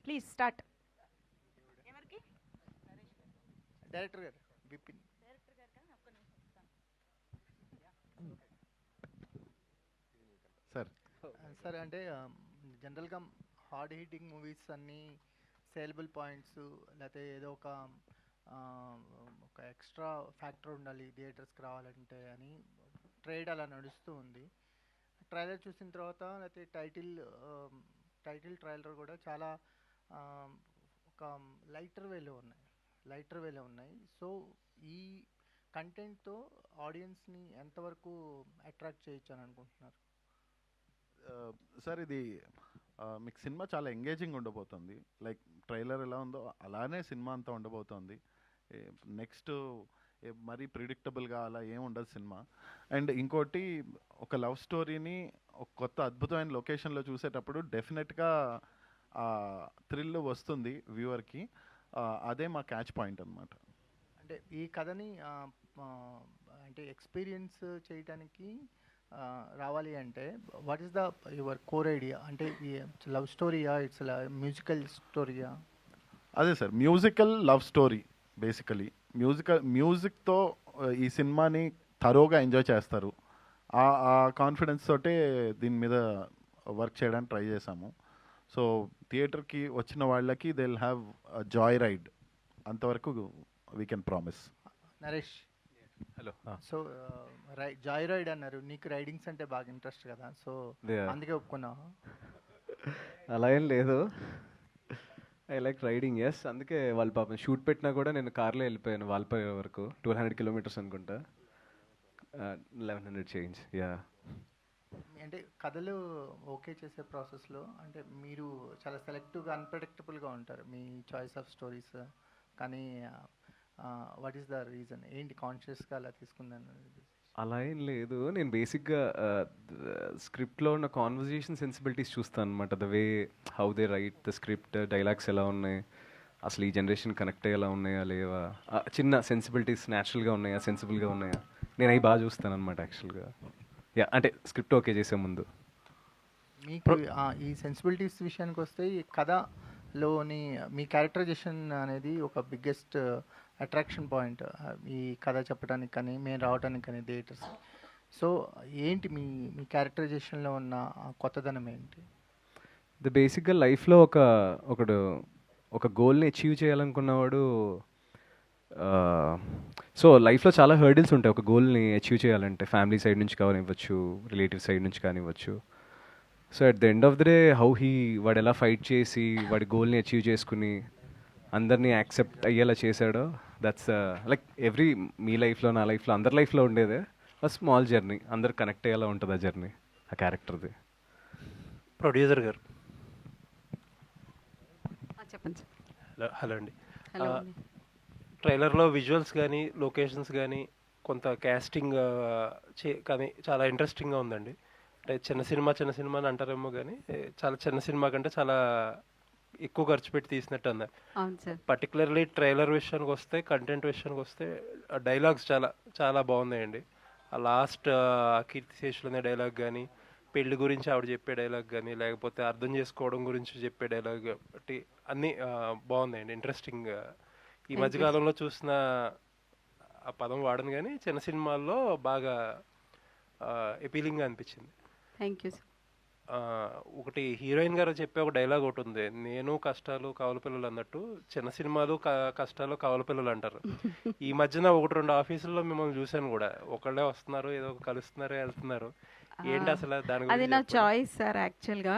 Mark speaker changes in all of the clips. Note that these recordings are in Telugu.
Speaker 1: Please start. ఎవరికి?
Speaker 2: డైరెక్టర్ గారు బిపిన్
Speaker 3: సార్.
Speaker 2: సార్ అంటే జనరల్గా హార్డ్ హిట్టింగ్ మూవీస్ అన్నీ సేలబుల్ పాయింట్స్ లేకపోతే ఏదో ఆ, ఒక ఎక్స్ట్రా ఫ్యాక్టర్ ఉండాలి థియేటర్స్కి రావాలంటే అని ట్రేడ్ అలా నడుస్తూ ఉంది. ట్రైలర్ చూసిన తర్వాత లేకపోతే టైటిల్ ట్రైలర్ కూడా చాలా ఆ, ఒక లైటర్ వేలో ఉన్నాయి. సో ఈ కంటెంట్తో ఆడియన్స్ని ఎంతవరకు అట్రాక్ట్ చేయొచ్చు అని అనుకుంటున్నారు?
Speaker 3: సార్ ఇది మీకు సినిమా చాలా ఎంగేజింగ్ ఉండబోతుంది. లైక్ ట్రైలర్ ఎలా ఉందో అలానే సినిమా అంతా ఉండబోతోంది. నెక్స్ట్ మరీ ప్రిడిక్టబుల్గా అలా ఏం ఉండదు సినిమా. అండ్ ఇంకోటి, ఒక లవ్ స్టోరీని ఒక కొత్త అద్భుతమైన లొకేషన్లో చూసేటప్పుడు డెఫినెట్గా థ్రిల్ వస్తుంది వ్యూవర్కి. అదే మా క్యాచ్ పాయింట్ అనమాట.
Speaker 2: అంటే ఈ కథని అంటే ఎక్స్పీరియన్స్ చేయడానికి రావాలి అంటే what is the your core idea? అంటే లవ్ స్టోరీయా, ఇట్స్ మ్యూజికల్ స్టోరీయా?
Speaker 3: అదే sir, musical love story basically. మ్యూజిక్తో ఈ సినిమాని థరోగా ఎంజాయ్ చేస్తారు. ఆ కాన్ఫిడెన్స్ తోటే దీని మీద వర్క్ చేయడానికి ట్రై చేశాము. సో థియేటర్కి వచ్చిన వాళ్ళకి they will have joy ride, అంతవరకు we can promise.
Speaker 2: Naresh,
Speaker 4: hello.
Speaker 2: So joy ride అన్నారు, నీకు రైడింగ్స్ అంటే బాగా ఇంట్రెస్ట్ కదా, సో అందుకే ఒప్పుకున్నావు?
Speaker 4: అలా ఏం లేదు, ఐ లైక్ రైడింగ్, ఎస్. అందుకే వాళ్ళు పాపం షూట్ పెట్టినా కూడా నేను కార్లో వెళ్ళిపోయాను వాల్పాయ వరకు. 1200 కిలోమీటర్స్ అనుకుంటా, 1100 చేంజ్. యా.
Speaker 2: అంటే కథలు ఓకే చేసే ప్రాసెస్లో అంటే మీరు చాలా సెలెక్టివ్గా అన్ప్రెడిక్టబుల్గా ఉంటారు మీ చాయిస్ ఆఫ్ స్టోరీస్, కానీ వాట్ ఈస్ ద రీజన్? ఏంటి కాన్షియస్గా అలా తీసుకుందని?
Speaker 4: అలా ఏం లేదు, నేను బేసిక్గా స్క్రిప్ట్లో ఉన్న కాన్వర్జేషన్ సెన్సిబిలిటీస్ చూస్తాను అనమాట. The way how they right the script, dialogues ఎలా ఉన్నాయి, అసలు ఈ జనరేషన్ కనెక్ట్ అయ్యేలా ఉన్నాయా లేవా, చిన్న సెన్సిబిలిటీస్ న్యాచురల్గా ఉన్నాయా, సెన్సిబుల్గా ఉన్నాయా, నేను అవి బాగా చూస్తాను అనమాట యాక్చువల్గా. యా, అంటే స్క్రిప్ట్ ఓకే చేసే ముందు.
Speaker 2: మీకు ఈ సెన్సిబిలిటీస్ విషయానికి వస్తే ఈ కథలోని మీ క్యారెక్టరైజేషన్ అనేది ఒక బిగ్గెస్ట్ అట్రాక్షన్ పాయింట్ ఈ కథ చెప్పడానికి కానీ మేము రావడానికి కానీ థియేటర్స్. సో ఏంటి మీ మీ క్యారెక్టరైజేషన్లో ఉన్న కొత్తదనం ఏంటి?
Speaker 4: ద బేసిక్గా లైఫ్లో ఒక గోల్ని అచీవ్ చేయాలనుకున్నవాడు, సో లైఫ్లో చాలా హర్డిల్స్ ఉంటాయి ఒక గోల్ని అచీవ్ చేయాలంటే. ఫ్యామిలీ సైడ్ నుంచి కానివ్వచ్చు, రిలేటివ్ సైడ్ నుంచి కానివ్వచ్చు. So at the end of the day వాడు ఎలా ఫైట్ చేసి వాడి గోల్ని అచీవ్ చేసుకుని అందరినీ యాక్సెప్ట్ అయ్యేలా చేశాడో, దట్స్ లైక్ మీ లైఫ్లో, నా లైఫ్లో, అందరి లైఫ్లో ఉండేదే స్మాల్ జర్నీ. అందరు కనెక్ట్ అయ్యేలా ఉంటుంది ఆ జర్నీ, ఆ క్యారెక్టర్ది.
Speaker 5: ప్రొడ్యూసర్ గారు,
Speaker 1: చెప్పండి.
Speaker 5: హలో అండి.
Speaker 1: హలో.
Speaker 5: ట్రైలర్లో విజువల్స్ కానీ లొకేషన్స్ కానీ కొంత క్యాస్టింగ్ కానీ చాలా ఇంట్రెస్టింగ్గా ఉందండి. అంటే చిన్న సినిమా అని అంటారేమో కానీ చాలా చిన్న సినిమా కంటే చాలా ఎక్కువ ఖర్చు పెట్టి తీసినట్టు ఉంది. పర్టికులర్లీ ట్రైలర్ విషయానికి వస్తే, కంటెంట్ విషయానికి వస్తే డైలాగ్స్ చాలా చాలా బాగున్నాయండి. ఆ లాస్ట్ కీర్తిశేషులు అనే డైలాగ్ కానీ, పెళ్లి గురించి ఆవిడ చెప్పే డైలాగ్ కానీ, లేకపోతే అర్థం చేసుకోవడం గురించి చెప్పే డైలాగ్ బట్టి అన్నీ బాగున్నాయండి, ఇంట్రెస్టింగ్. ఈ మధ్యకాలంలో చూసిన ఆ పదం వాడను కానీ చిన్న సినిమాల్లో బాగా ఎపీలింగ్గా అనిపించింది.
Speaker 1: Thank you sir.
Speaker 5: ఒకటి హీరోయిన్ గారు చెప్పే ఒక డైలాగ్ ఒకటి ఉంది, నేను కష్టాలు కవల పిల్లలు అన్నట్టు చిన్న సినిమాలు కష్టాలు కవల పిల్లలు అంటారు. ఈ మధ్యన 1-2 ఆఫీసుల్లో మిమ్మల్ని చూశాను కూడా, ఒకళ్ళే వస్తున్నారు, ఏదో కలుస్తున్నారు, వెళ్తున్నారు. ఏంటి అసలు దాని
Speaker 1: అది నా
Speaker 5: గురించి?
Speaker 1: చాయిస్ సార్ యాక్చువల్గా.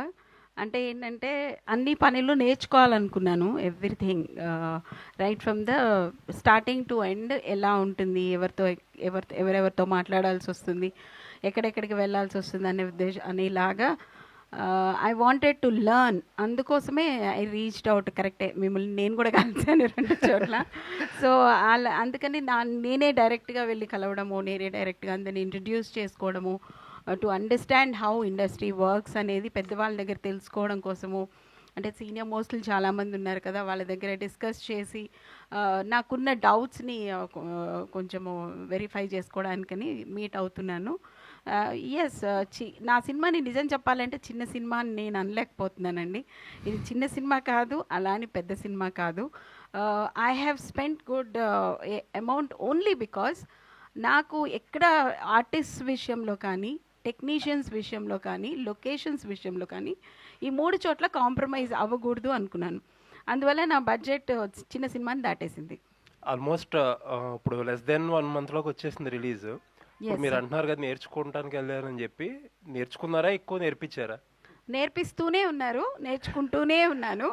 Speaker 1: అంటే ఏంటంటే అన్ని పనులు నేర్చుకోవాలనుకున్నాను, everything right from the starting to end. ఎలా ఉంటుంది, ఎవరెవరితో మాట్లాడాల్సి వస్తుంది, ఎక్కడెక్కడికి వెళ్ళాల్సి వస్తుంది అనేలాగా ఐ వాంటెడ్ టు లర్న్. అందుకోసమే ఐ రీచ్డ్ అవుట్. కరెక్టే, మిమ్మల్ని నేను కూడా కలిసాను 2 చోట్ల. సో అందుకని నేనే డైరెక్ట్గా వెళ్ళి కలవడము, నేనే డైరెక్ట్గా అందరిని ఇంట్రడ్యూస్ చేసుకోవడము, to understand how industry works అనేది పెద్దవాళ్ళ దగ్గర తెలుసుకోవడం కోసము. అంటే సీనియర్ మోస్ట్లు చాలామంది ఉన్నారు కదా, వాళ్ళ దగ్గర డిస్కస్ చేసి నాకున్న డౌట్స్ని కొంచెము వెరిఫై చేసుకోవడానికని మీట్ అవుతున్నాను. ఎస్, నా సినిమాని నిజం చెప్పాలంటే చిన్న సినిమా అని నేను అనలేకపోతున్నానండి. ఇది చిన్న సినిమా కాదు, అలా అని పెద్ద సినిమా కాదు. I have spend good amount only because నాకు ఎక్కడ ఆర్టిస్ట్ విషయంలో కానీ, టెక్నీషియన్స్ విషయంలో కానీ, లొకేషన్స్ విషయంలో కానీ ఈ 3 చోట్ల కాంప్రమైజ్ అవ్వకూడదు అనుకున్నాను. అందువల్ల నా బడ్జెట్ చిన్న సినిమాని దాటేసింది.
Speaker 5: ఆల్మోస్ట్ ఇప్పుడు లెస్ దెన్ 1 మంత్లోకి వచ్చేసింది రిలీజ్. ఇప్పుడు మీరు అంటున్నారు కదా నేర్చుకోవడానికి వెళ్ళారని చెప్పి, నేర్చుకున్నారా, ఎక్కువ నేర్పించారా?
Speaker 1: నేర్పిస్తూనే ఉన్నారు, నేర్చుకుంటూనే ఉన్నాను.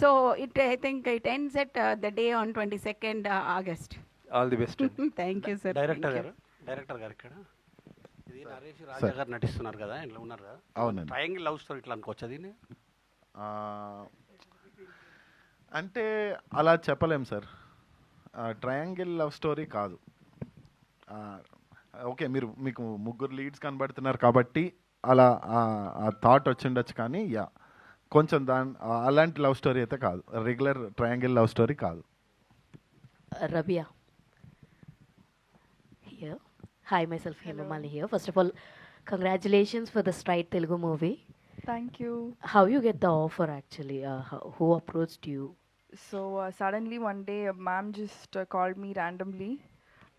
Speaker 1: So I think it ends at the day on 22nd August.
Speaker 5: All the best.
Speaker 1: Thank you sir.
Speaker 6: Director గారు ఇక్కడ ఇది నరేష్ రాజా గారు నటిస్తున్నారు కదా, ఇంట్లో ఉన్నారు కదా.
Speaker 3: అవునండి.
Speaker 6: ట్రయాంగిల్ లవ్ స్టోరీ ఇట్లా అనుకోవచ్చు దీన్ని.
Speaker 3: అంటే అలా చెప్పలేం సార్. ట్రయాంగిల్ లవ్ స్టోరీ కాదు. ఓకే, మీకు 3 లీడ్స్ కనబడుతున్నారు కాబట్టి అలా ఆ థాట్ వచ్చిండొచ్చు, కానీ కొంచెం అలాంటి లవ్ స్టోరీ అయితే కాదు. రెగ్యులర్ ట్రయాంగిల్ లవ్ స్టోరీ కాదు.
Speaker 7: Rabia here. Hi, myself Hemamali here. First of all, congratulations for the Stride Telugu movie.
Speaker 8: Thank you.
Speaker 7: How you get the offer actually? Who approached you?
Speaker 8: So suddenly one day a ma'am just called me randomly.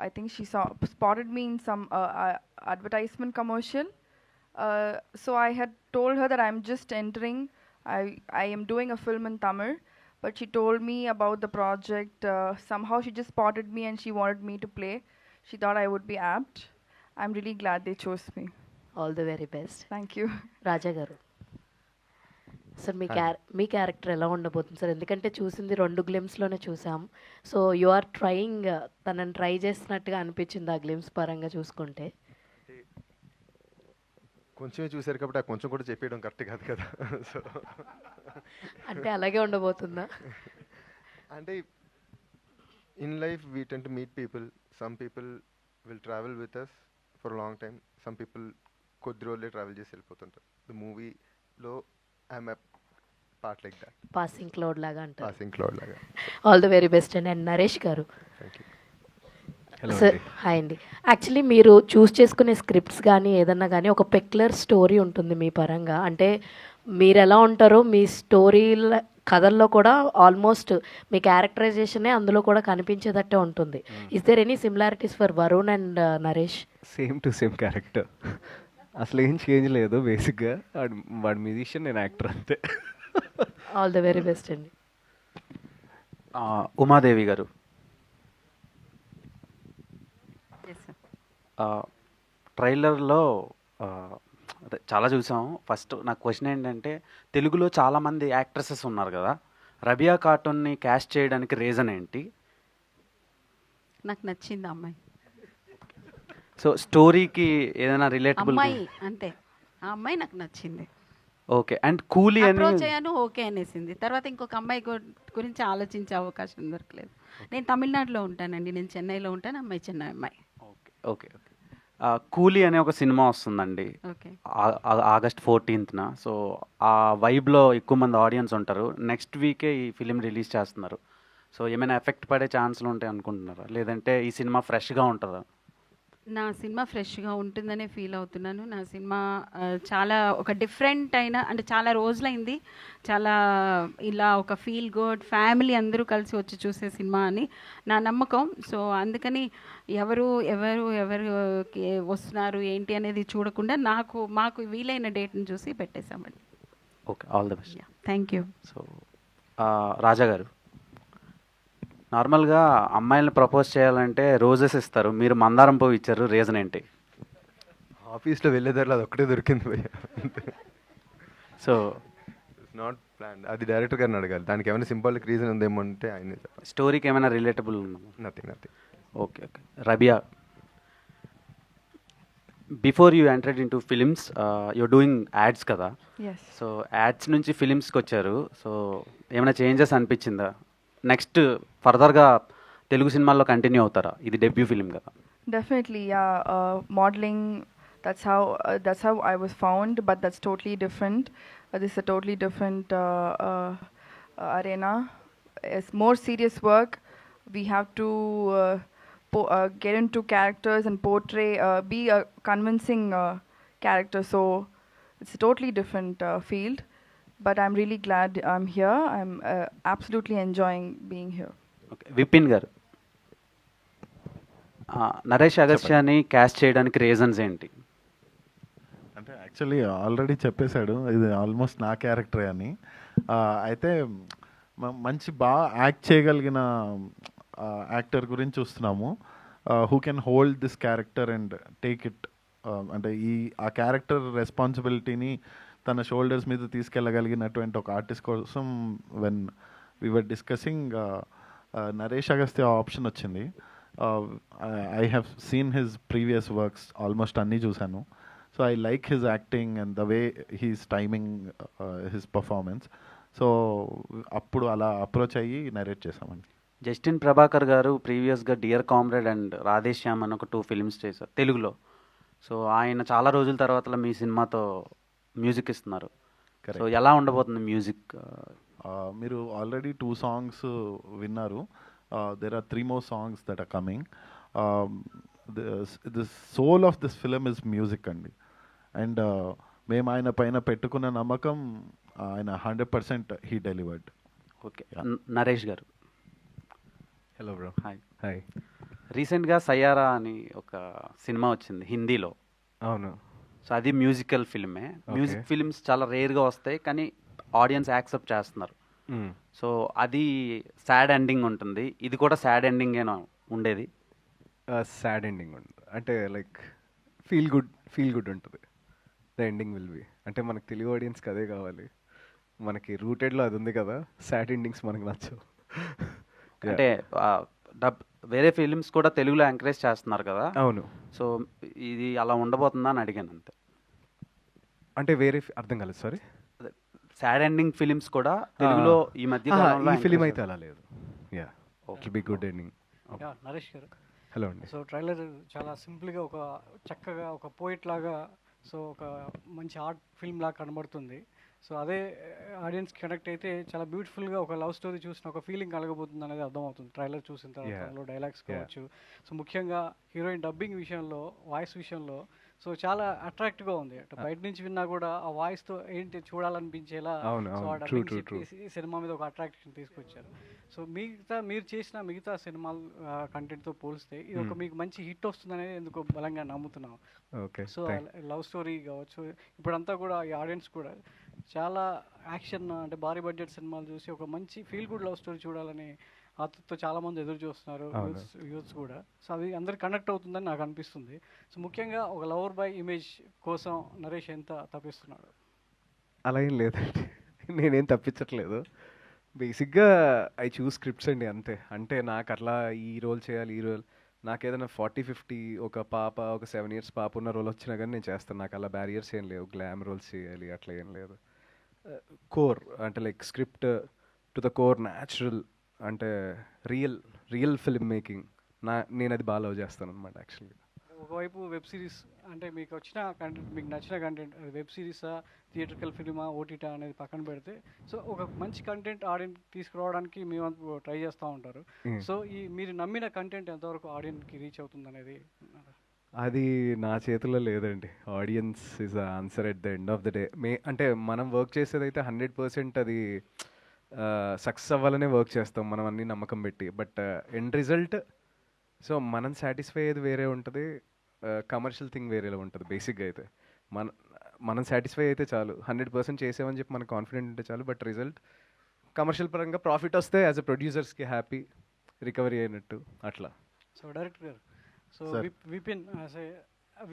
Speaker 8: I think she spotted me in some advertisement commercial. So I had told her that I'm just entering. I am doing a film in Tamil, but she told me about the project. Somehow she just spotted me and she wanted me to play. She thought I would be apt. I'm really glad they chose me.
Speaker 7: All the very best.
Speaker 8: Thank you.
Speaker 7: రాజా గారు సార్, మీ క్యారెక్టర్ ఎలా ఉండబోతుంది సార్? ఎందుకంటే చూసింది 2 గ్లిమ్స్లోనే చూసాం. సో యు ఆర్ ట్రయింగ్, తనని ట్రై చేస్తున్నట్టుగా అనిపించింది ఆ గ్లిమ్స్ పరంగా చూసుకుంటే.
Speaker 9: కొంచెమే చూశారు కాబట్టి ఆ కొంచెం కూడా చెప్పేయడం కరెక్ట్ కాదు కదా. సో
Speaker 7: అంటే అలాగే ఉండబోతుందా?
Speaker 9: అంటే in life we tend to meet people. Some people will travel with us for long time. Some people కొద్ది రోజులే ట్రావెల్ చేసి వెళ్ళిపోతుంటారు. ద మూవీలో I'm a part like that.
Speaker 7: Passing cloud లాగా అంటారు.
Speaker 9: పాసింగ్ క్లౌడ్ లాగా.
Speaker 7: All the very best and Naresh గారు.
Speaker 9: Thank you.
Speaker 7: సార్ హాయ్ అండి. యాక్చువల్లీ మీరు చూస్ చేసుకునే స్క్రిప్ట్స్ కానీ ఏదన్నా కానీ ఒక పెక్యులర్ స్టోరీ ఉంటుంది మీ పరంగా. అంటే మీరు ఎలా ఉంటారో మీ స్టోరీల కథల్లో కూడా ఆల్మోస్ట్ మీ క్యారెక్టరైజేషనే అందులో కూడా కనిపించేటట్టే ఉంటుంది. Is there any similarities for Varun and Naresh?
Speaker 4: Same to same character, అసలు ఏం చేంజ్ లేదు. బేసిక్గా వాడు మ్యూజిషియన్, నేను యాక్టర్, అంతే.
Speaker 7: ఆల్ ది వెరీ బెస్ట్ అండి.
Speaker 10: ఉమాదేవి గారు, ట్రైలర్లో చాలా చూసాం. ఫస్ట్ నా క్వశ్చన్ ఏంటంటే, తెలుగులో చాలామంది యాక్ట్రెసెస్ ఉన్నారు కదా, రబియా ఖాటూన్ని క్యాస్ట్ చేయడానికి రీజన్ ఏంటి?
Speaker 1: నాకు నచ్చింది అమ్మాయి.
Speaker 10: సో స్టోరీకి ఏదైనా రిలేటబుల్
Speaker 1: అమ్మాయి అంతే, ఆ అమ్మాయి నాకు నచ్చింది.
Speaker 10: ఓకే. అండ్ కూలీ అని
Speaker 1: అప్రోచ్ అయ్యాను, ఓకే అనేసింది. తర్వాత ఇంకొక అమ్మాయి గురించి ఆలోచించే అవకాశం దొరకలేదు. నేను తమిళనాడులో ఉంటానండి, నేను చెన్నైలో ఉంటాను, అమ్మాయి చెన్నై అమ్మాయి.
Speaker 10: Okay okay okay. కూలీ అనే ఒక సినిమా వస్తుందండి
Speaker 1: ఓకే,
Speaker 10: ఆగస్ట్ 14th. సో ఆ వైబ్లో ఎక్కువ మంది ఆడియన్స్ ఉంటారు. నెక్స్ట్ వీకే ఈ ఫిలిం రిలీజ్ చేస్తున్నారు. సో ఏమైనా ఎఫెక్ట్ పడే ఛాన్స్లు ఉంటాయి అనుకుంటున్నారా, లేదంటే ఈ సినిమా ఫ్రెష్గా ఉంటుందా?
Speaker 1: నా సినిమా ఫ్రెష్గా ఉంటుందనే ఫీల్ అవుతున్నాను. నా సినిమా చాలా ఒక డిఫరెంట్ అయిన, అంటే చాలా రోజులైంది, చాలా ఇలా ఒక ఫీల్ గుడ్ ఫ్యామిలీ అందరూ కలిసి వచ్చి చూసే సినిమా అని నా నమ్మకం. సో అందుకని ఎవరు వస్తున్నారు ఏంటి అనేది చూడకుండా మాకు వీలైన డేట్ని చూసి పెట్టేశామండి.
Speaker 10: Okay, all the best.
Speaker 1: Thank you.
Speaker 10: So Raja గారు, నార్మల్గా అమ్మాయిలను ప్రపోజ్ చేయాలంటే రోజెస్ ఇస్తారు, మీరు మందారం పువ్వు ఇచ్చారు, రీజన్ ఏంటి?
Speaker 9: ఆఫీస్లో వెళ్ళేదారిలో అది ఒక్కటే దొరికింది భయ్య.
Speaker 10: So
Speaker 9: it's not plan. అది డైరెక్టర్ గారిని అడగాలి. దానికి ఏమైనా సింబాలిక్ రీజన్ ఉందేమో అంటే ఆయన చెప్పాలి.
Speaker 10: స్టోరీకి ఏమైనా రిలేటబుల్ ఉందా?
Speaker 9: Nothing.
Speaker 10: Okay okay. Rabia, before you entered in to films you're doing ads కదా,
Speaker 8: Yes.
Speaker 10: సో యాడ్స్ నుంచి ఫిలిమ్స్కి వచ్చారు. సో ఏమైనా చేంజెస్ అనిపించిందా? నెక్స్ట్ ఫర్దర్గా తెలుగు సినిమాల్లో కంటిన్యూ అవుతారా? ఇది డెబ్యూ ఫిలిం కదా.
Speaker 8: Definitely, yeah. Modeling, that's how I was found, but that's totally different. This is a totally different arena. It's more serious work. We have to get into characters and portray, be a convincing character. So it's a totally different field. But I'm really glad I'm here. I'm absolutely enjoying being here.
Speaker 10: Okay, Vipin గారు, నరేష్ అగస్త్యాని క్యాస్ట్ చేయడానికి రీజన్స్ ఏంటి?
Speaker 3: అంటే యాక్చువల్లీ ఆల్రెడీ చెప్పేశాడు, ఇది ఆల్మోస్ట్ నా క్యారెక్టరే అని. అయితే మంచి బాగా యాక్ట్ చేయగలిగిన యాక్టర్ గురించి చూస్తున్నాము, who can hold this character and take it. అంటే ఆ క్యారెక్టర్ రెస్పాన్సిబిలిటీని తన షోల్డర్స్ మీద తీసుకెళ్ళగలిగినటువంటి ఒక ఆర్టిస్ట్ కోసం when we were discussing Naresh Agastya option వచ్చింది. I have seen his previous works, almost అన్నీ చూశాను. So I like his acting and the way he's timing his performance. So అప్పుడు అలా అప్రోచ్ అయ్యి నరేట్ చేశామండి.
Speaker 10: జస్టిన్ ప్రభాకర్ గారు ప్రీవియస్గా డియర్ కామ్రేడ్ అండ్ రాధేశ్యామ్ అని ఒక 2 ఫిల్మ్స్ చేశారు తెలుగులో. సో ఆయన చాలా రోజుల తర్వాత మీ సినిమాతో మ్యూజిక్ ఇస్తున్నారు. సో ఎలా ఉండబోతుంది మ్యూజిక్?
Speaker 3: మీరు ఆల్రెడీ 2 songs విన్నారు. There are 3 more songs that are coming. The soul of this film is music అండి. అండ్ మేము ఆయన పైన పెట్టుకున్న నమ్మకం ఆయన 100% హీ డెలివర్డ్.
Speaker 10: ఓకే, నరేష్ గారు.
Speaker 4: Hello bro.
Speaker 10: హాయ్.
Speaker 4: హాయ్.
Speaker 10: రీసెంట్గా సయ్యారా అని ఒక సినిమా వచ్చింది హిందీలో.
Speaker 4: అవును.
Speaker 10: సో అది మ్యూజికల్ ఫిల్మే. మ్యూజిక్ ఫిల్మ్స్ చాలా రేర్గా వస్తాయి, కానీ ఆడియన్స్ యాక్సెప్ట్ చేస్తున్నారు. సో అది సాడ్ ఎండింగ్ ఉంటుంది, ఇది కూడా సాడ్ ఎండింగేనా ఉండేది?
Speaker 4: సాడ్ ఎండింగ్ ఉంటుంది అంటే లైక్ ఫీల్ గుడ్ ఉంటుంది. ద ఎండింగ్ విల్ బి అంటే మనకు తెలుగు ఆడియన్స్కి అదే కావాలి, మనకి రూటెడ్లో అది ఉంది కదా. సాడ్ ఎండింగ్స్ మనకు నచ్చవు.
Speaker 10: అంటే వేరే ఫిలిమ్స్ కూడా తెలుగులో ఎంకరేజ్ చేస్తున్నారు కదా.
Speaker 4: అవును.
Speaker 10: సో ఇది అలా ఉండబోతుందా అని అడిగాను అంతే.
Speaker 4: అంటే వేరే అర్థం కాలేదు, సారీ.
Speaker 10: సాడ్ ఎండింగ్ ఫిలిమ్స్ కూడా తెలుగులో ఈ మధ్య
Speaker 4: ఈ ఫిలిం అయితే అలా లేదు. Yeah, it be good ending.
Speaker 11: Naresh గారు,
Speaker 4: హలో అండి.
Speaker 11: సో ట్రైలర్ చాలా సింపుల్గా ఒక చక్కగా ఒక పోయిట్ లాగా, సో ఒక మంచి ఆర్ట్ ఫిల్మ్ లాగా కనబడుతుంది. సో అదే ఆడియన్స్ కనెక్ట్ అయితే చాలా బ్యూటిఫుల్గా ఒక లవ్ స్టోరీ చూసిన ఒక ఫీలింగ్ కలగబోతుంది అనేది అర్థమవుతుంది ట్రైలర్ చూసిన తర్వాత. డైలాగ్స్ కావచ్చు, సో ముఖ్యంగా హీరోయిన్ డబ్బింగ్ విషయంలో, వాయిస్ విషయంలో సో చాలా అట్రాక్ట్గా ఉంది. అంటే బయట నుంచి విన్నా కూడా ఆ వాయిస్తో ఏంటి చూడాలనిపించేలా సినిమా మీద ఒక అట్రాక్షన్ తీసుకొచ్చారు. సో మీరు చేసిన మిగతా సినిమాలు కంటెంట్తో పోలిస్తే ఇది ఒక మీకు మంచి హిట్ వస్తుందనేది ఎందుకు బలంగా నమ్ముతున్నాం. సో లవ్ స్టోరీ కావచ్చు, ఇప్పుడంతా కూడా ఈ ఆడియన్స్ కూడా చాలా యాక్షన్ అంటే భారీ బడ్జెట్ సినిమాలు చూసి ఒక మంచి ఫీల్ గుడ్ లవ్ స్టోరీ చూడాలని ఆతృతతో చాలామంది ఎదురు చూస్తున్నారు, యూత్స్ కూడా. సో అది అందరికి కనెక్ట్ అవుతుందని నాకు అనిపిస్తుంది. సో ముఖ్యంగా ఒక లవర్ బాయ్ ఇమేజ్ కోసం నరేష్ ఎంత తప్పిస్తున్నాడు?
Speaker 4: అలా ఏం లేదండి, నేనేం తప్పించట్లేదు. బేసిక్గా ఐ చూస్ స్క్రిప్ట్స్ అండి, అంతే. అంటే నాకు అట్లా ఈ రోల్ చేయాలి, ఈ రోల్ నాకు ఏదైనా 40-50 ఒక 7 years పాప ఉన్న రోల్ వచ్చినా కానీ నేను చేస్తాను. నాకు అలా బ్యారియర్స్ ఏం లేవు, గ్లామ్ రోల్స్ చేయాలి అట్లా ఏం లేదు. కోర్ అంటే like script to the core, natural అంటే రియల్ ఫిల్మ్ మేకింగ్ నేను అది బాగా లవ్ చేస్తాను అనమాట యాక్చువల్గా.
Speaker 11: ఒకవైపు వెబ్ సిరీస్ అంటే మీకు వచ్చిన కంటెంట్, మీకు నచ్చిన కంటెంట్ అది వెబ్ సిరీసా, థియేట్రికల్ ఫిల్మా, ఓటీటా అనేది పక్కన పెడితే, సో ఒక మంచి కంటెంట్ ఆడియన్స్ తీసుకురావడానికి మేము ట్రై చేస్తూ ఉంటారు. సో ఈ మీరు నమ్మిన కంటెంట్ ఎంతవరకు ఆడియన్స్కి రీచ్ అవుతుంది అనేది
Speaker 4: అది నా చేతుల్లో లేదండి. Audience is the answer at the end of the day. అంటే మనం వర్క్ చేసేదైతే 100% అది సక్సెస్ అవ్వాలనే వర్క్ చేస్తాం మనం అన్ని నమ్మకం పెట్టి. బట్ ఎండ్ రిజల్ట్ సో మనం సాటిస్ఫై అయ్యేది వేరే ఉంటుంది, కమర్షియల్ థింగ్ వేరేలా ఉంటుంది. బేసిక్గా అయితే మనం సాటిస్ఫై అయితే చాలు, 100% చేసామని చెప్పి మనకు కాన్ఫిడెంట్ ఉంటే చాలు. బట్ రిజల్ట్ కమర్షియల్ పరంగా ప్రాఫిట్ వస్తే యాజ్ అ ప్రొడ్యూసర్స్కి హ్యాపీ, రికవరీ అయినట్టు అట్లా.
Speaker 11: సో డైరెక్టర్ గారు, సో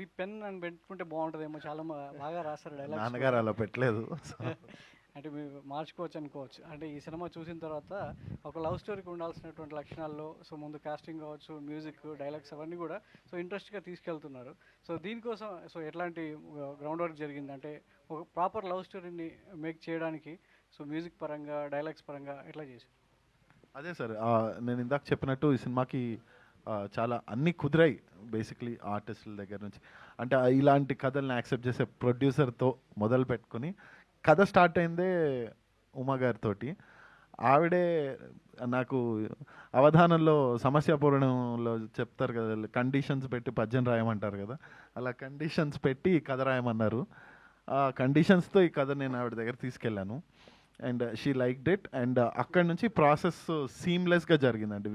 Speaker 11: విపెన్ అని పెట్టుకుంటే బాగుంటుందేమో, చాలా బాగా రాస్తారు డైలాగ్.
Speaker 3: నాన్నగారు అలా పెట్టలేదు.
Speaker 11: అంటే మీరు మార్చుకోవచ్చు అనుకోవచ్చు. అంటే ఈ సినిమా చూసిన తర్వాత ఒక లవ్ స్టోరీకి ఉండాల్సినటువంటి లక్షణాల్లో, సో ముందు కాస్టింగ్ కావచ్చు, మ్యూజిక్, డైలాగ్స్ అవన్నీ కూడా సో ఇంట్రెస్ట్గా తీసుకెళ్తున్నారు. సో దీనికోసం సో ఎట్లాంటి గ్రౌండ్ వర్క్ జరిగింది? అంటే ఒక ప్రాపర్ లవ్ స్టోరీని మేక్ చేయడానికి సో మ్యూజిక్ పరంగా, డైలాగ్స్ పరంగా ఎట్లా చేశారు?
Speaker 3: అదే సార్, నేను ఇందాక చెప్పినట్టు ఈ సినిమాకి చాలా అన్నీ కుదిరాయి బేసిక్లీ ఆర్టిస్టుల దగ్గర నుంచి. అంటే ఇలాంటి కథలను యాక్సెప్ట్ చేసే ప్రొడ్యూసర్తో మొదలు పెట్టుకుని కథ స్టార్ట్ అయిందే ఉమా గారితోటి. ఆవిడే నాకు అవధానంలో సమస్యాపూర్ణంలో చెప్తారు కదా, కండిషన్స్ పెట్టి పద్యం రాయమంటారు కదా, అలా కండిషన్స్ పెట్టి కథ రాయమన్నారు. ఆ కండిషన్స్తో ఈ కథ నేను ఆవిడ దగ్గర తీసుకెళ్ళాను. And she liked it. And అక్కడి నుంచి ప్రాసెస్ సీమ్లెస్గా జరిగిందండి.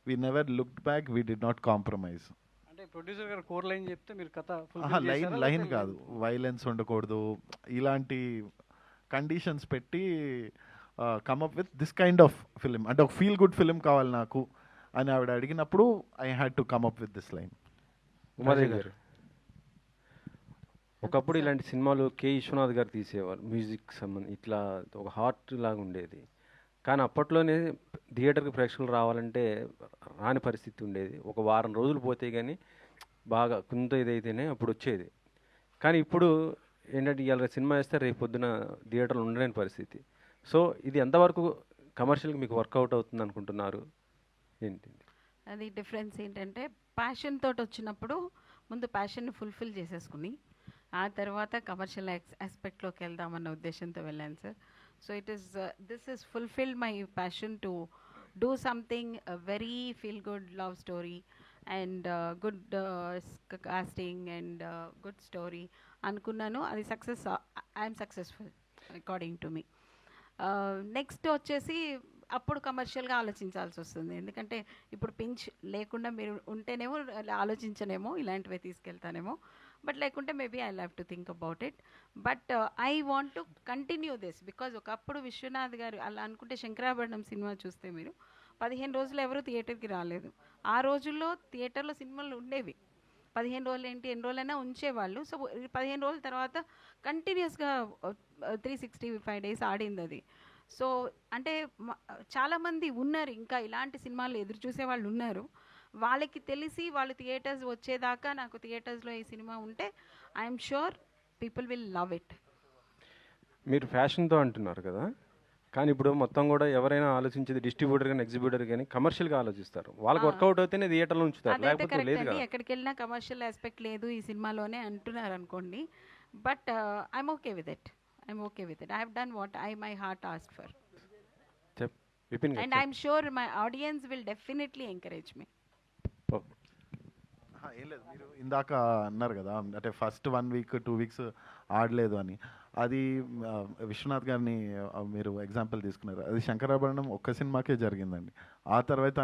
Speaker 3: We never looked back, we did not compromise.
Speaker 11: అంటే ప్రొడ్యూసర్ గారు కోర్ లైన్ చెప్తే మీరు కథ
Speaker 3: లైన్ కాదు, వైలెన్స్ ఉండకూడదు, ఇలాంటి కండిషన్స్ పెట్టి come up with this kind of film. అంటే ఒక ఫీల్ గుడ్ ఫిలిం కావాలి నాకు అని ఆవిడ అడిగినప్పుడు I had to come up with this line.
Speaker 12: Umadevi గారు, ఒకప్పుడు ఇలాంటి సినిమాలు కె విశ్వనాథ్ గారు తీసేవారు, మ్యూజిక్ సంబంధం ఇట్లా ఒక హార్ట్ లాగా ఉండేది. కానీ అప్పట్లోనే థియేటర్కి ప్రేక్షకులు రావాలంటే రాని పరిస్థితి ఉండేది. ఒక వారం రోజులు పోతే కానీ బాగా కొంత ఇదైతేనే అప్పుడు వచ్చేది. కానీ ఇప్పుడు ఏంటంటే ఇవాళ సినిమా వేస్తే రేపు పొద్దున థియేటర్లు ఉండలేని పరిస్థితి. సో ఇది ఎంతవరకు కమర్షియల్గా మీకు వర్కౌట్ అవుతుంది అనుకుంటున్నారు? ఏంటి
Speaker 1: అది డిఫరెన్స్ ఏంటంటే, ప్యాషన్ తోటి వచ్చినప్పుడు ముందు ప్యాషన్ని ఫుల్ఫిల్ చేసేసుకుని ఆ తర్వాత కమర్షియల్ ఆస్పెక్ట్లోకి వెళ్దామన్న ఉద్దేశంతో వెళ్ళాను sir. So this is fulfil my passion to do something very feel good love story and good casting and good story అనుకున్నాను. అది success, I'm successful according to me. Next వచ్చేసి అప్పుడు కమర్షియల్గా ఆలోచించాల్సి వస్తుంది. ఎందుకంటే ఇప్పుడు పించ్ లేకుండా మీరు ఉంటేనేమో ఆలోచించనేమో, ఇలాంటివి తీసుకెళ్తానేమో. బట్ లేకుంటే maybe I have to think about it. But I want to continue this because ఒకప్పుడు విశ్వనాథ్ గారు అలా అనుకుంటే, శంకరాభరణం సినిమా చూస్తే మీరు 15 రోజులు ఎవరు థియేటర్కి రాలేదు. ఆ రోజుల్లో థియేటర్లో సినిమాలు ఉండేవి. 15 రోజులు ఏంటి, ఎన్ని రోజులైనా ఉంచేవాళ్ళు. సో 15 రోజుల తర్వాత కంటిన్యూస్గా 365 days ఆడింది అది. సో అంటే చాలామంది ఉన్నారు ఇంకా ఇలాంటి సినిమాలు ఎదురు చూసే వాళ్ళు ఉన్నారు. వాళ్ళకి తెలిసి వాళ్ళు థియేటర్స్ వచ్చేదాకా నాకు థియేటర్స్లో ఈ సినిమా ఉంటే I'm sure people will love it.
Speaker 12: మీరు ఫ్యాషన్తో అంటున్నారు కదా, కానీ ఇప్పుడు మొత్తం కూడా ఎవరైనా ఆలోచించేది డిస్ట్రిబ్యూటర్ కానీ ఎగ్జిబ్యూటర్ కానీ కమర్షియల్గా ఆలోచిస్తారు. వాళ్ళకి వర్కౌట్ అయితేనే థియేటర్లో ఉంచుతారు, లేకపోతే లేదు కదా.
Speaker 1: ఎక్కడికి వెళ్ళినా కమర్షియల్ ఆస్పెక్ట్ లేదు ఈ సినిమాలోనే అంటున్నారు అనుకోండి. But I'm okay with it. I have done what my heart asked for. And I'm sure my audience will definitely encourage me.
Speaker 3: ఏం లేదు, మీరు ఇందాక అన్నారు కదా అంటే ఫస్ట్ 1 week 2 weeks ఆడలేదు అని. అది విశ్వనాథ్ గారిని మీరు ఎగ్జాంపుల్ తీసుకున్నారు. అది శంకరాభరణం ఒక్క సినిమాకే జరిగిందండి. ఆ తర్వాత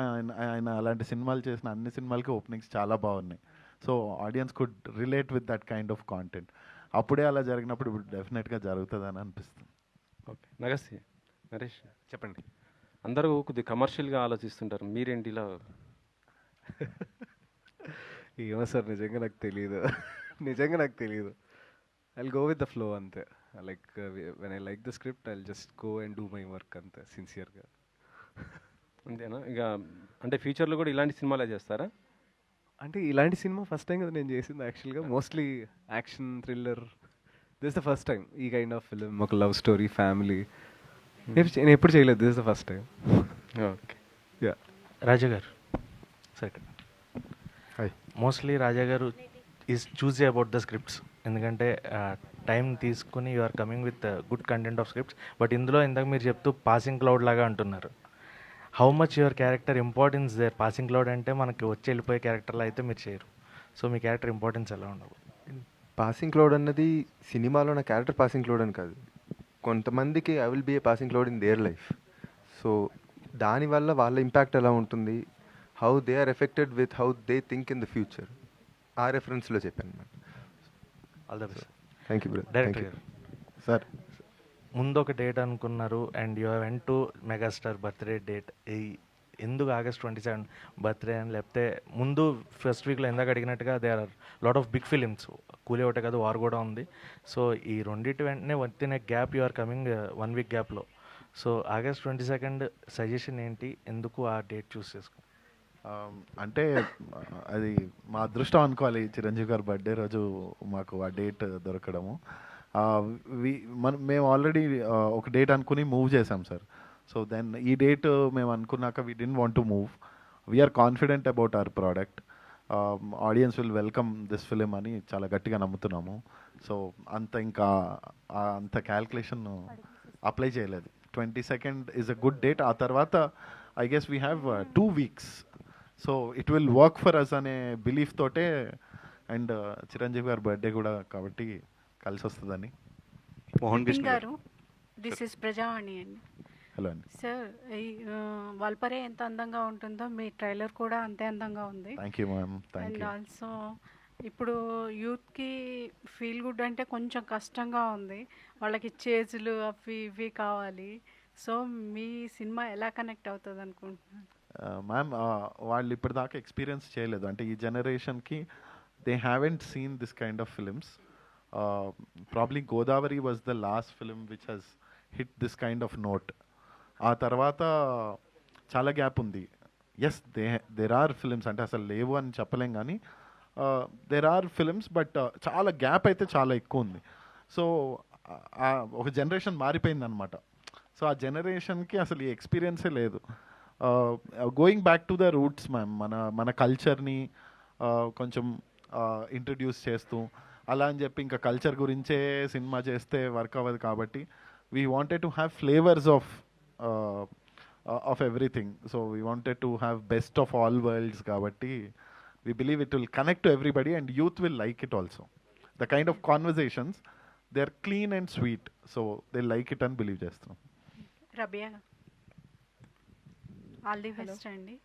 Speaker 3: ఆయన అలాంటి సినిమాలు చేసిన అన్ని సినిమాలకి ఓపెనింగ్స్ చాలా బాగున్నాయి. So audience could relate with that kind of content. అప్పుడే అలా జరిగినప్పుడు ఇప్పుడు డెఫినెట్గా జరుగుతుందని అనిపిస్తుంది.
Speaker 12: ఓకే, నరేష్ చెప్పండి. అందరూ కొద్దిగా కమర్షియల్గా ఆలోచిస్తుంటారు, మీరేంటి ఇలా?
Speaker 4: ఏమో సార్, నిజంగా నాకు తెలియదు. I go with the flow అంతే. Like when I like the script I just go and do my work అంతే, సిన్సియర్గా.
Speaker 12: అంతేనా? ఇక అంటే ఫ్యూచర్లో కూడా ఇలాంటి సినిమాలే చేస్తారా?
Speaker 4: అంటే ఇలాంటి సినిమా ఫస్ట్ టైం కదా నేను చేసింది యాక్చువల్గా. Mostly action thriller, this the first time. ఈ కైండ్ ఆఫ్ ఫిలిం, ఒక లవ్ స్టోరీ, ఫ్యామిలీ నేను ఎప్పుడు చేయలేదు. This the first time.
Speaker 12: Okay,
Speaker 4: yeah.
Speaker 13: Raja గారు సార్, మోస్ట్లీ రాజా గారు is choosy about the scripts. ఎందుకంటే టైం తీసుకుని you are coming with good content of scripts. But ఇందులో ఇందాక మీరు చెప్తూ పాసింగ్ క్లౌడ్ లాగా అంటున్నారు. How much your character importance there? Passing cloud అంటే మనకి వచ్చి వెళ్ళిపోయే క్యారెక్టర్లో అయితే మీరు చేయరు. సో మీ క్యారెక్టర్ ఇంపార్టెన్స్ ఎలా ఉండవు?
Speaker 9: పాసింగ్ క్లౌడ్ అన్నది సినిమాలో నా క్యారెక్టర్ పాసింగ్ క్లౌడ్ అని కాదు. కొంతమందికి I will be a passing cloud in their life. So దానివల్ల వాళ్ళ ఇంపాక్ట్ ఎలా ఉంటుంది, how they are affected with how they think in the future, ఆ రెఫరెన్స్లో చెప్పాను అన్నమాట.
Speaker 13: All the best.
Speaker 9: Thank you bro.
Speaker 13: Director గారు
Speaker 3: సార్,
Speaker 13: ముందు ఒక డేట్ అనుకున్నారు and you went to megastar birthday date. ఎందుకు August 27 బర్త్డే అని? లేకపోతే ముందు ఫస్ట్ వీక్లో ఇందాక అడిగినట్టుగా they are lot of big films, కూలీ ఒకటే కాదు, వార్ కూడా ఉంది. సో ఈ రెండింటి వెంటనే వచ్చిన gap, you are coming 1 week గ్యాప్లో. సో August 22 సజెషన్ ఏంటి, ఎందుకు ఆ డేట్ చూస్ చేసుకో?
Speaker 3: అంటే అది మా అదృష్టం అనుకోవాలి. చిరంజీవి గారు బర్త్డే రోజు మాకు ఆ డేట్ దొరకడము. మేము ఆల్రెడీ ఒక డేట్ అనుకుని మూవ్ చేసాం సార్. సో దెన్ ఈ డేట్ మేము అనుకున్నాక we don't want to move. We're confident about our product. Audience will welcome this film అని చాలా గట్టిగా నమ్ముతున్నాము. సో అంత క్యాల్కులేషన్ అప్లై చేయలేదు. 22nd is a good date. ఆ తర్వాత I guess we have 2 weeks. So it will work for us అనే బిలీఫ్ తోటే, అండ్ చిరంజీవి గారి బర్త్డే కూడా కాబట్టి కలిసి వస్తుందని.
Speaker 14: మోహన్
Speaker 1: నితిన్ గారు, దిస్ ఇస్ ప్రజావాణి అండి.
Speaker 3: హలో అండి.
Speaker 1: సార్, ఈ వాల్పరే ఎంత అందంగా ఉంటుందో మీ ట్రైలర్ కూడా అంతే అందంగా ఉంది.
Speaker 3: Thank you ma'am, thank
Speaker 1: and
Speaker 3: you.
Speaker 1: Also ఇప్పుడు యూత్కి ఫీల్ గుడ్ అంటే కొంచెం కష్టంగా ఉంది. వాళ్ళకి చేజులు అవి ఇవి కావాలి. సో మీ సినిమా ఎలా కనెక్ట్ అవుతుంది అనుకుంటున్నాను?
Speaker 3: మ్యామ్, వాళ్ళు ఇప్పటిదాకా ఎక్స్పీరియన్స్ చేయలేదు. అంటే ఈ జనరేషన్కి they haven't seen this kind of films. Probably Godavari was the last film which has hit this kind of note. ఆ తర్వాత చాలా గ్యాప్ ఉంది. ఎస్, దేర్ ఆర్ ఫిలిమ్స్, అంటే అసలు లేవు అని చెప్పలేం, కానీ దేర్ ఆర్ ఫిలిమ్స్, బట్ చాలా గ్యాప్ అయితే చాలా ఎక్కువ ఉంది. సో ఒక జనరేషన్ మారిపోయింది అనమాట. సో ఆ జనరేషన్కి అసలు ఈ ఎక్స్పీరియన్సే లేదు. Going back to the roots ma'am, మన కల్చర్ని కొంచెం ఇంట్రడ్యూస్ చేస్తూ అలా అని చెప్పి ఇంకా కల్చర్ గురించే సినిమా చేస్తే వర్క్ అవ్వదు. కాబట్టి we wanted to have flavours of everything. So we wanted to have best of all world's. కాబట్టి we believe it will connect to everybody and youth will like it also. The kind of conversations, they're clean and sweet, so they like it and believe చేస్తాం.
Speaker 1: రబియా, ఆల్ ది బెస్ట్ అండి.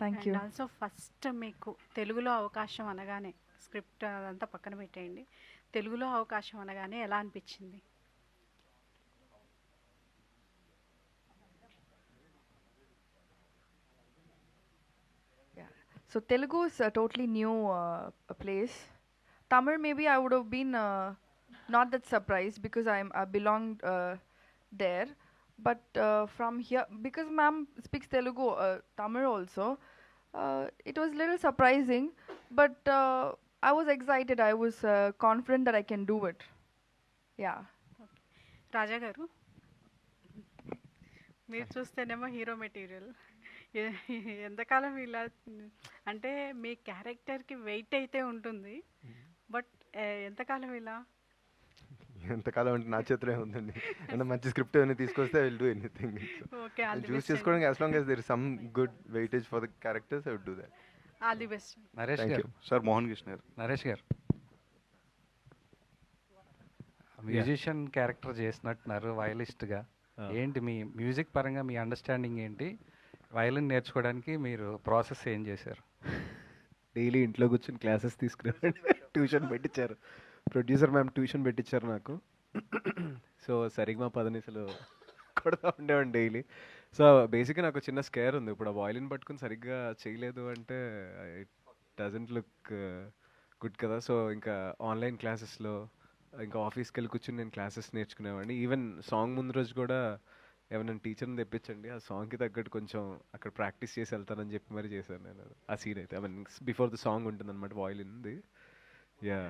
Speaker 8: Thank you.
Speaker 1: And also first మీకు తెలుగులో అవకాశం అనగానే, స్క్రిప్ట్ అదంతా పక్కన పెట్టేయండి, తెలుగులో అవకాశం అనగానే ఎలా అనిపించింది?
Speaker 8: So Telugu is a totally new place. Tamil, maybe I would have been not that surprised because I belonged there. But from here, because ma'am speaks Telugu, Tamil also, it was little surprising. But I was excited. I was confident that I can do it. Yeah.
Speaker 1: రాజా గారు, మీరు చూస్తేనేమో హీరో మెటీరియల్, ఎంతకాలం ఇలా అంటే మీ క్యారెక్టర్కి వెయిట్ అయితే ఉంటుంది, బట్ ఎంతకాలం ఇలా?
Speaker 9: ఎంతకాలం అంటే నా చేతిలో ఉందండి. అంటే మంచి స్క్రిప్ట్ ఏమైనా తీసుకొస్తే I will do anything.
Speaker 1: Okay, all the
Speaker 9: choose
Speaker 1: best.
Speaker 9: చేసుకోవడానికి as long as there is some good weightage for the characters I would do that.
Speaker 1: All the best.
Speaker 14: Naresh
Speaker 9: Thank
Speaker 14: గారు,
Speaker 9: you.
Speaker 14: సార్ మోహన్ కృష్ణ గారు. నరేష్ గారు, మ్యూజిషియన్ క్యారెక్టర్ చేసినట్టున్నారు వయలిస్ట్గా. ఏంటి మీ మ్యూజిక్ పరంగా మీ అండర్స్టాండింగ్ ఏంటి? వయలిన్ నేర్చుకోవడానికి మీరు ప్రాసెస్ ఏం చేశారు?
Speaker 4: డైలీ ఇంట్లో కూర్చొని క్లాసెస్ తీసుకునేవాడిని. ట్యూషన్ పెట్టించారు, ప్రొడ్యూసర్ మ్యామ్ ట్యూషన్ పెట్టించారు నాకు. సో సరిగ్గా పదనిసలు కొడతా ఉండేవాడిని డైలీ. సో బేసిక్గా నాకు చిన్న స్కేర్ ఉంది. ఇప్పుడు ఆ వయలిన్ పట్టుకుని సరిగ్గా చేయలేదు అంటే ఇట్ డజంట్ లుక్ గుడ్ కదా. సో ఇంకా ఆన్లైన్ క్లాసెస్లో, ఇంకా ఆఫీస్కి వెళ్ళి కూర్చొని నేను క్లాసెస్ నేర్చుకునేవాడిని. ఈవెన్ సాంగ్ ముందు రోజు కూడా ఏమైనా టీచర్ని తెప్పించండి, ఆ సాంగ్కి తగ్గట్టు కొంచెం అక్కడ ప్రాక్టీస్ చేసి వెళ్తానని చెప్పి మరి చేశాను నేను ఆ సీన్ అయితే. I mean before the song ఉంటుంది అనమాట వయలిన్ది. యా,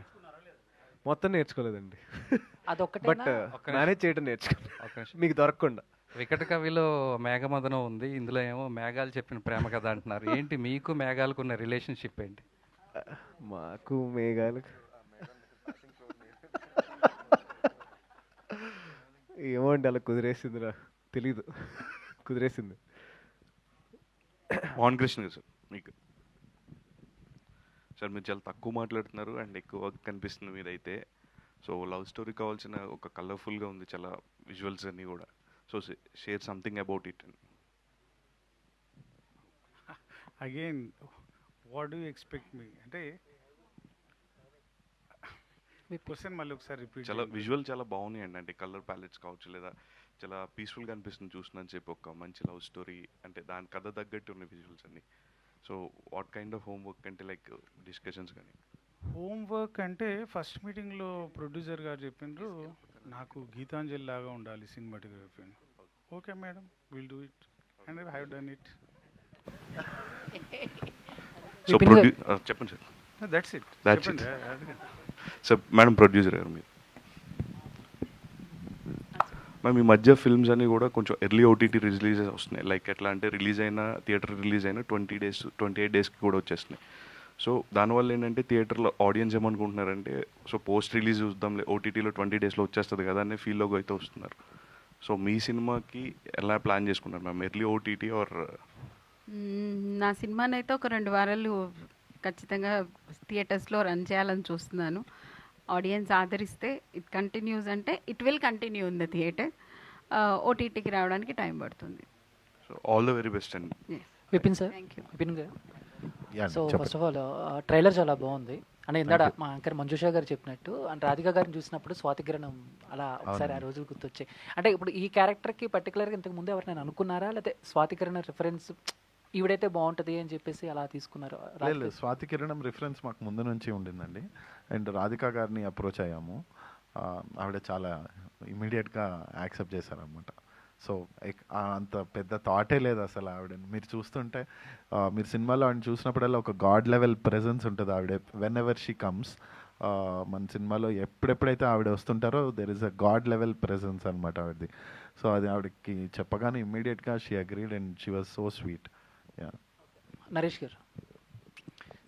Speaker 4: మొత్తం నేర్చుకోలేదండి, బట్ మేనేజ్ చేయడం నేర్చుకున్నాను మీకు దొరకకుండా.
Speaker 14: వికట కవిలో మేఘమదనం ఉంది, ఇందులో ఏమో మేఘాలు చెప్పిన ప్రేమ కథ అంటున్నారు. ఏంటి మీకు మేఘాలకు ఉన్న రిలేషన్షిప్ ఏంటి?
Speaker 4: మాకు మేఘాలు ఏమో అండి, అలా కుదిరేసిందిరా, తెలీదు, కుదిరేసింది.
Speaker 15: మోహన్ కృష్ణ గారు, సార్ మీకు సార్ మీరు చాలా తక్కువ మాట్లాడుతున్నారు అండ్ ఎక్కువ కనిపిస్తుంది మీదైతే. సో లవ్ స్టోరీ కావాల్సిన ఒక కలర్ఫుల్గా ఉంది, చాలా విజువల్స్ అన్నీ కూడా. So share something about it.
Speaker 16: Again what do expect me అంటే క్వశ్చన్ మళ్ళీ ఒకసారి రిపీట్.
Speaker 15: చాలా విజువల్ చాలా బాగున్నాయండి, అంటే కలర్ ప్యాలెట్స్ కావచ్చు, లేదా చాలా పీస్ఫుల్గా అనిపిస్తుంది చూస్తున్నాను చెప్పి. ఒక మంచి లవ్ స్టోరీ అంటే దాని కథ తగ్గట్టు ఉన్న విజువల్స్ అన్ని. So what kind of homework అంటే లైక్ డిస్కషన్స్ కానీ?
Speaker 16: హోంవర్క్ అంటే ఫస్ట్ మీటింగ్లో ప్రొడ్యూసర్ గారు చెప్పిండ్రు నాకు గీతాంజలి లాగా ఉండాలి సినిమాటోగ్రఫీ అని. Okay madam, will do it and I have done it.
Speaker 15: So చెప్పండి sir.
Speaker 16: That's it.
Speaker 15: Sir madam producer గారు, మీరు మ్యామ్ ఈ మధ్య ఫిల్మ్స్ అన్నీ కూడా కొంచెం ఎర్లీ ఓటీటీ రిలీజెస్ వస్తున్నాయి. లైక్ ఎట్లా అంటే రిలీజ్ అయిన థియేటర్ రిలీజ్ అయిన 28 డేస్కి కూడా వచ్చేస్తున్నాయి. సో దానివల్ల ఏంటంటే థియేటర్లో ఆడియన్స్ ఏమనుకుంటున్నారంటే సో పోస్ట్ రిలీజ్ చూద్దాంలే, ఓటీటీలో 20 డేస్లో వచ్చేస్తుంది కదా అనే ఫీల్లోకి అయితే వస్తున్నారు. సో మీ సినిమాకి ఎలా ప్లాన్ చేసుకుంటారు మ్యామ్? Early OTT or?
Speaker 1: నా సినిమానైతే ఒక 2 వారాలు ఖచ్చితంగా థియేటర్స్లో రన్ చేయాలని చూస్తున్నాను. ఆడియన్స్ ఆదరిస్తే ఇట్ కంటిన్యూస్ అంటే it will continue in the theatre. ఓటీటీకి రావడానికి టైం పడుతుంది.
Speaker 15: So all the very best అండి.
Speaker 17: Vipin sir,
Speaker 1: thank you.
Speaker 17: Vipin గారు.
Speaker 3: Yeah,
Speaker 17: సో
Speaker 3: చెప్పండి.
Speaker 17: ఫస్ట్ ఆఫ్ ఆల్ ట్రైలర్ చాలా బాగుంది. అంటే ఇందాక
Speaker 3: Thank you.
Speaker 17: మా యాంకర్ మంజుషా గారు చెప్పినట్టు అండ్ రాధిక గారిని చూసినప్పుడు స్వాతికిరణం అలా ఒకసారి ఆ
Speaker 3: అవునండి.
Speaker 17: రోజులు గుర్తొచ్చాయి. అంటే ఇప్పుడు ఈ క్యారెక్టర్కి పర్టికులర్గా ఇంతకు ముందు ఎవరైనా అనుకున్నారా, లేకపోతే స్వాతికిరణం రిఫరెన్స్ ఈవిడైతే బాగుంటుంది అని చెప్పేసి అలా తీసుకున్నారు?
Speaker 3: లేదు, స్వాతి కిరణం రిఫరెన్స్ మాకు ముందు నుంచి ఉండిందండి. అండ్ రాధిక గారిని అప్రోచ్ అయ్యాము. ఆవిడ చాలా ఇమీడియట్గా యాక్సెప్ట్ చేశారనమాట. సో అంత పెద్ద థాటే లేదు అసలు ఆవిడ. మీరు చూస్తుంటే మీరు సినిమాలో ఆవిడ చూసినప్పుడల్లా ఒక గాడ్ లెవెల్ ప్రెజెన్స్ ఉంటుంది ఆవిడ. వెన్ ఎవర్ షీ కమ్స్ మన సినిమాలో ఎప్పుడెప్పుడైతే ఆవిడ వస్తుంటారో there is a god level presence అనమాట ఆవిడది. సో అది ఆవిడకి చెప్పగానే ఇమ్మీడియట్గా she agreed and she was so sweet.
Speaker 17: Naresh గారు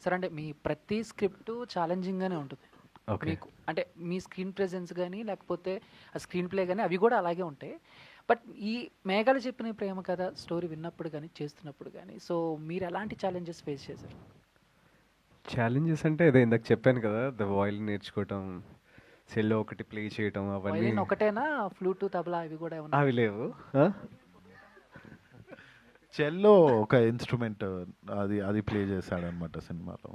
Speaker 17: సార్, అంటే మీ ప్రతి స్క్రిప్ట్ ఛాలెంజింగ్గానే ఉంటుంది
Speaker 4: Okay.
Speaker 17: మీకు. అంటే మీ స్క్రీన్ ప్రెజెన్స్ కానీ లేకపోతే ఆ స్క్రీన్ ప్లే కానీ అవి కూడా అలాగే ఉంటాయి. బట్ ఈ మేఘాలు చెప్పిన ప్రేమ కథ స్టోరీ విన్నప్పుడు కానీ చేస్తున్నప్పుడు కానీ సో మీరు ఎలాంటి ఛాలెంజెస్ ఫేస్ చేశారు?
Speaker 4: ఛాలెంజెస్ అంటే అదే ఇందాక చెప్పాను కదా, ద వాయిలిన్ నేర్చుకోవటం, సెల్లో ఒకటి ప్లే చేయటం, అవన్నీ.
Speaker 17: వైలిన్ ఒకటేనా, ఫ్లూటు, తబలా అవి కూడా ఏమన్నా?
Speaker 4: అవి లేవు.
Speaker 3: చెల్లో ఒక ఇన్స్ట్రుమెంట్ అది ప్లే చేశాడనమాట సినిమాలో.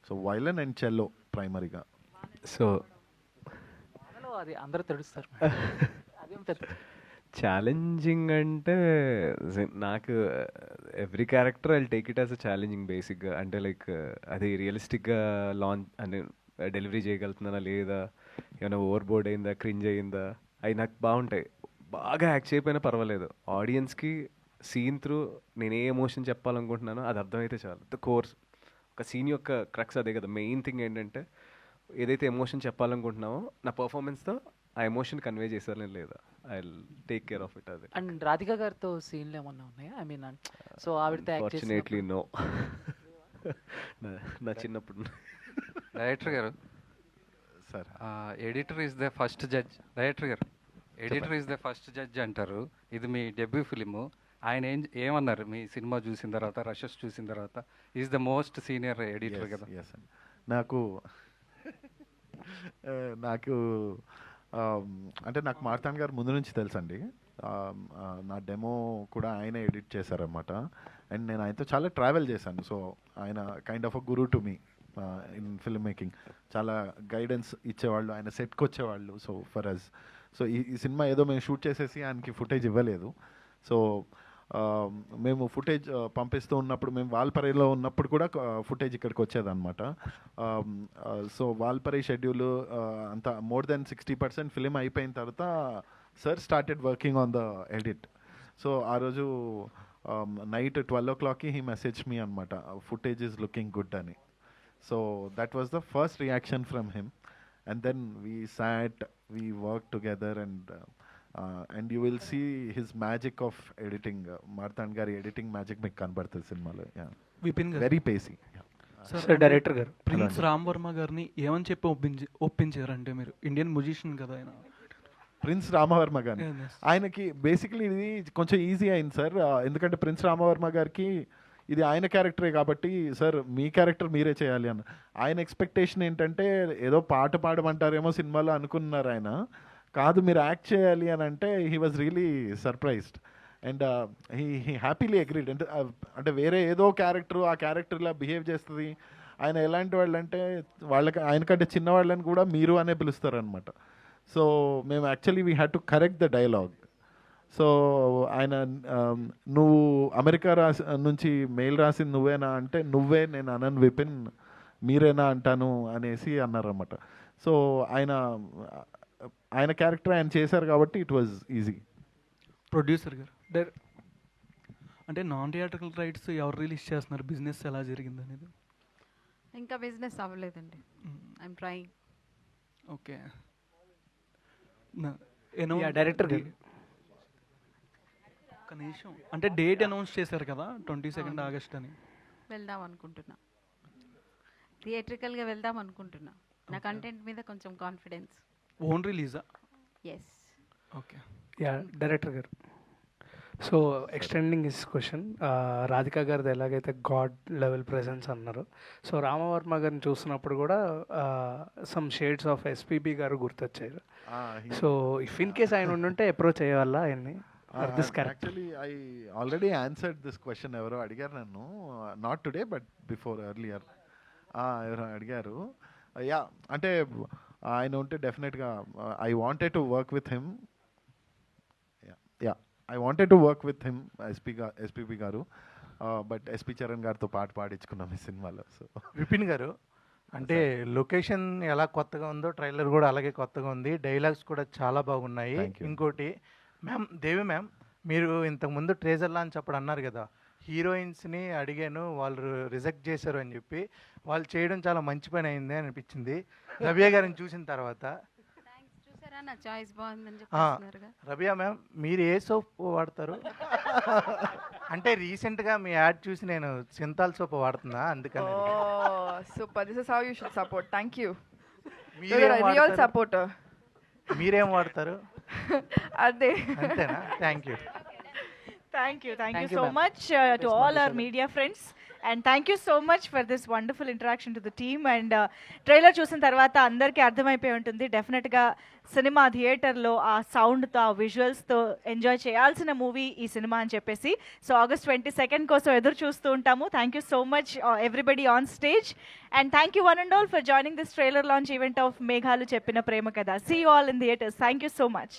Speaker 3: సో వైలన్ అండ్ చెల్లో ప్రైమరీగా.
Speaker 4: సో
Speaker 17: అది అందరూ తెలుస్తారు. అదేం పెద్ద
Speaker 4: ఛాలెంజింగ్ అంటే నాకు every character I take it as a challenging బేసిక్గా. అంటే లైక్ అది రియలిస్టిక్గా లాంచ్ అంటే డెలివరీ చేయగలుగుతున్నానా లేదా, ఏమైనా ఓవర్ బోర్డ్ అయిందా, క్రింజ్ అయిందా, అవి నాకు బాగుంటాయి. బాగా యాక్ట్ చేయకపోయినా పర్వాలేదు, ఆడియన్స్కి సీన్ త్రూ నేను ఏ ఎమోషన్ చెప్పాలనుకుంటున్నానో అది అర్థమైతే చాలు. ద కోర్స్ ఒక సీన్ యొక్క క్రక్స్ అదే కదా. మెయిన్ థింగ్ ఏంటంటే ఏదైతే ఎమోషన్ చెప్పాలనుకుంటున్నామో నా పర్ఫార్మెన్స్తో ఆ ఎమోషన్ కన్వే చేశాను లేదా, I take care of it. అది.
Speaker 17: అండ్ రాధిక గారితో సీన్లు ఏమన్నా ఉన్నాయా? ఐ మీన్ సో ఆవిడతో యాక్ట్
Speaker 4: ఫార్చునేట్లీ నో. నా చిన్నప్పుడు.
Speaker 14: డైరెక్టర్ గారు
Speaker 3: sir,
Speaker 14: editor is the first judge. Director గారు editor is the first judge అంటారు. ఇది మీ డెబ్యూ ఫిలిము. ఆయన ఏమన్నారు మీ సినిమా చూసిన తర్వాత, రషెస్ చూసిన తర్వాత? Is the most senior editor కదా.
Speaker 3: నాకు అంటే నాకు మార్తాండ్ గారు ముందు నుంచి తెలుసండి. నా డెమో కూడా ఆయన ఎడిట్ చేశారనమాట. అండ్ నేను ఆయనతో చాలా ట్రావెల్ చేశాను. సో ఆయన kind of a Guru to me in film making. చాలా గైడెన్స్ ఇచ్చేవాళ్ళు, ఆయన సెట్కి వచ్చేవాళ్ళు. సో ఫర్ అస్ సో ఈ సినిమా ఏదో మేము షూట్ చేసేసి ఆయనకి ఫుటేజ్ ఇవ్వలేదు. సో మేము ఫుటేజ్ పంపిస్తూ ఉన్నప్పుడు, మేము వాల్పరైలో ఉన్నప్పుడు కూడా ఫుటేజ్ ఇక్కడికి వచ్చేదన్నమాట. సో వాల్పరై షెడ్యూల్ అంతా మోర్ దెన్ 60% ఫిలిం అయిపోయిన తర్వాత sir started working on the edit. So ఆ రోజు నైట్ 12 o'clockకి హీ మెసేజ్ మీ అనమాట, ఫుటేజ్ ఈజ్ లుకింగ్ గుడ్ అని. So that was the first reaction from him. And then we sat, we work together and you will see his magic of editing. Marthand గారి ఎడిటింగ్ మ్యాజిక్ మీకు కనబడుతుంది సినిమాలో.
Speaker 18: విపిన్ గారు,
Speaker 3: వెరీ పేసీ.
Speaker 18: సార్ డైరెక్టర్ గారు, ప్రిన్స్ రామ్ వర్మ గారిని ఏమని చెప్పి ఒప్పించారంటే, మీరు ఇండియన్ మ్యూజిషియన్ కదా ఆయన.
Speaker 3: ప్రిన్స్ రామవర్మ గారిని ఆయనకి బేసిక్లీ ఇది కొంచెం ఈజీ అయింది సార్. ఎందుకంటే ప్రిన్స్ రామవర్మ గారికి ఇది ఆయన క్యారెక్టరే కాబట్టి, సార్ మీ క్యారెక్టర్ మీరే చేయాలి అన్న. ఆయన ఎక్స్పెక్టేషన్ ఏంటంటే ఏదో పాట పాడమంటారేమో సినిమాలో అనుకున్నారు ఆయన. కాదు, మీరు యాక్ట్ చేయాలి అని అంటే he was really surprised and he happily agreed. అంటే వేరే ఏదో క్యారెక్టర్ ఆ క్యారెక్టర్లా బిహేవ్ చేస్తుంది. ఆయన ఎలాంటి వాళ్ళు అంటే ఆయనకంటే చిన్నవాళ్ళని కూడా మీరు అనే పిలుస్తారనమాట. సో మేము actually we had to correct the dialogue. So ఆయన నువ్వు అమెరికా నుంచి మెయిల్ రాసింది నువ్వేనా అంటే, నువ్వే, నేను అనన్ విపిన్, మీరేనా అంటాను అనేసి అన్నారన్నమాట. సో ఆయన క్యారెక్టర్ ఆయన చేశారు కాబట్టి ఇట్ వాజ్ ఈజీ.
Speaker 18: ప్రొడ్యూసర్ గారు, అంటే నాన్ థియేట్రికల్ రైట్స్ ఎవరు రిలీజ్ చేస్తున్నారు, బిజినెస్ ఎలా జరిగింది అనేది?
Speaker 1: ఇంకా బిజినెస్ అవ్వలేదండి. I'm trying.
Speaker 18: ఓకే.
Speaker 17: డైరెక్టర్
Speaker 18: ఒక నిమిషం, అంటే డేట్ అనౌన్స్ చేశారు కదా 22 ఆగస్ట్ అని.
Speaker 1: వెళ్దాం అనుకుంటున్నా, థియేట్రికల్గా వెళ్దాం అనుకుంటున్నా. నా కంటెంట్ మీద కొంచెం కాన్ఫిడెన్స్.
Speaker 18: ఓన్ రిలీజా?
Speaker 1: ఎస్.
Speaker 18: ఓకే.
Speaker 19: యా డైరెక్టర్ గారు. So extending his question, Radhika గారిది ఎలాగైతే గాడ్ లెవెల్ ప్రెసెన్స్ అన్నారు, సో రామవర్మ గారిని చూస్తున్నప్పుడు కూడా సమ్ షేడ్స్ ఆఫ్ ఎస్పీబీ గారు గుర్తొచ్చారు. సో ఇఫ్ ఇన్ కేస్ ఆయన ఉండుంటే అప్రోచ్ అయ్యేవాళ్ళ ఆయన్ని for this character?
Speaker 3: Actually I already answered this question. ఎవరో అడిగారు నన్ను, not today but before earlier ఎవరో అడిగారు. యా అంటే ఆయన ఉంటే డెఫినెట్గా I wanted to work with him. Yeah I wanted to work with him SPB గారు, బట్ ఎస్పీ చరణ్ గారితో పాట పాడించుకున్నాం ఈ సినిమాలో. సో
Speaker 20: విపిన్ గారు, అంటే లొకేషన్ ఎలా కొత్తగా ఉందో ట్రైలర్ కూడా అలాగే కొత్తగా ఉంది, డైలాగ్స్ కూడా చాలా బాగున్నాయి. ఇంకోటి మ్యామ్, దేవి మ్యామ్, మీరు ఇంతకుముందు ట్రేజర్ లాంచ్ అప్పుడు అన్నారు కదా, హీరోయిన్స్ని అడిగాను వాళ్ళు రిజెక్ట్ చేశారు అని చెప్పి, వాళ్ళు చేయడం చాలా మంచి పని అయింది అని అనిపించింది రబియా గారిని చూసిన తర్వాత.
Speaker 1: చూసారా నా చాయిస్ బాగుందని చెప్పేస్తున్నారుగా.
Speaker 20: రబియా మ్యామ్, మీరు ఏ సోప్ వాడతారు? అంటే రీసెంట్గా మీ యాడ్ చూసి నేను సింతాల్ సోప్ వాడుతున్నా, అందుకని.
Speaker 8: Super. This is how you should support. Thank you.
Speaker 20: మీరేం
Speaker 8: You're a real
Speaker 20: వాడతారు?
Speaker 8: supporter.
Speaker 20: మీరేం వాడతారు?
Speaker 8: అదే.
Speaker 20: అంతేనా? Thank you.
Speaker 19: Thank you
Speaker 20: Thank you,
Speaker 19: so
Speaker 20: ma'am.
Speaker 19: much to all our media friends, and thank you so much for this wonderful interaction to the team. And trailer చూసిన తర్వాత అందరికీ అర్థమైపోయి ఉంటుంది, డెఫినెట్గా సినిమా థియేటర్లో ఆ సౌండ్తో ఆ విజువల్స్తో ఎంజాయ్ చేయాల్సిన మూవీ ఈ సినిమా అని చెప్పేసి. సో August 22 కోసం ఎదురు చూస్తూ ఉంటాము. Thank you so much everybody on stage, and thank you one and all for joining this trailer launch event of Meghalu Cheppina Prema Katha. See you all in theatres. Thank you so much.